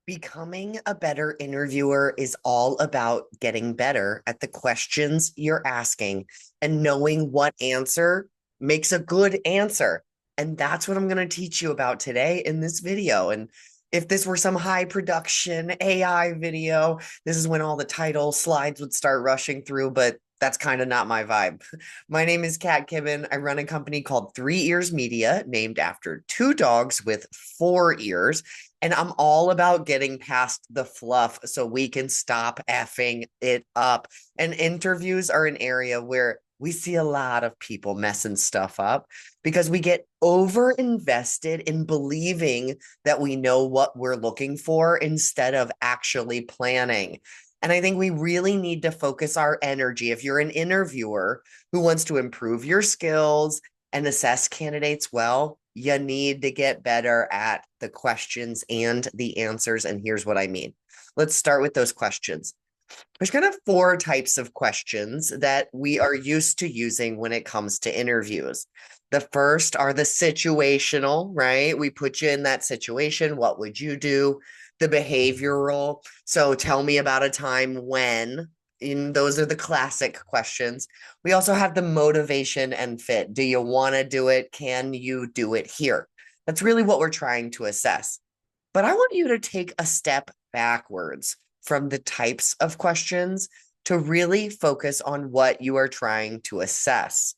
Becoming a better interviewer is all about getting better at the questions you're asking and knowing what answer makes a good answer. And that's what I'm going to teach you about today in this video. And if this were some high production AI video, this is when all the title slides would start rushing through, but that's kind of not my vibe. My name is Kat Kibben. I run a company called Three Ears Media, named after two dogs with four ears. And I'm all about getting past the fluff so we can stop effing it up. And interviews are an area where we see a lot of people messing stuff up because we get over invested in believing that we know what we're looking for instead of actually planning. And I think we really need to focus our energy. If you're an interviewer who wants to improve your skills and assess candidates well, you need to get better at the questions and the answers. And here's what I mean. Let's start with those questions. There's kind of four types of questions that we are used to using when it comes to interviews. The first are the situational, right? We put you in that situation. What would you do? The behavioral. So tell me about a time when. And those are the classic questions. We also have the motivation and fit. Do you want to do it? Can you do it here? That's really what we're trying to assess. But I want you to take a step backwards from the types of questions to really focus on what you are trying to assess.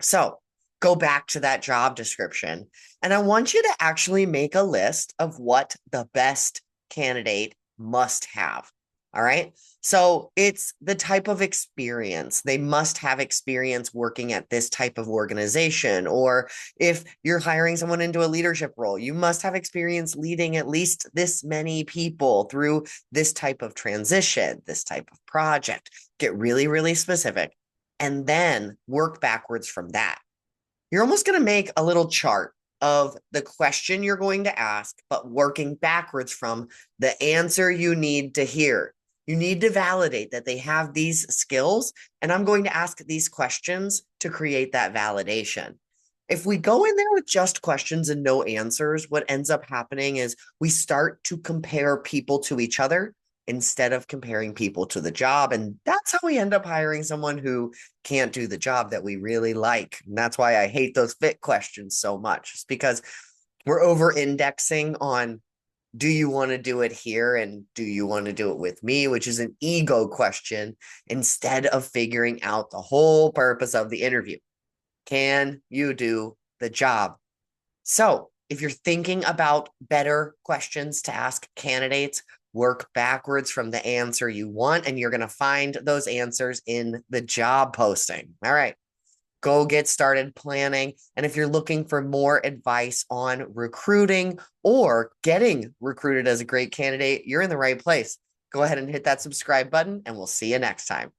So go back to that job description, and I want you to actually make a list of what the best candidate must have. All right. So it's the type of experience. They must have experience working at this type of organization. Or if you're hiring someone into a leadership role, you must have experience leading at least this many people through this type of transition, this type of project. Get really, really specific and then work backwards from that. You're almost going to make a little chart of the question you're going to ask, but working backwards from the answer you need to hear. You need to validate that they have these skills, and I'm going to ask these questions to create that validation. If we go in there with just questions and no answers, what ends up happening is we start to compare people to each other instead of comparing people to the job. And that's how we end up hiring someone who can't do the job that we really like. And that's why I hate those fit questions so much. It's because we're over indexing on do you want to do it here and do you want to do it with me, which is an ego question instead of figuring out the whole purpose of the interview. Can you do the job? So, if you're thinking about better questions to ask candidates, work backwards from the answer you want, and you're going to find those answers in the job posting. All right, go get started planning. And if you're looking for more advice on recruiting or getting recruited as a great candidate, you're in the right place. Go ahead and hit that subscribe button, and we'll see you next time.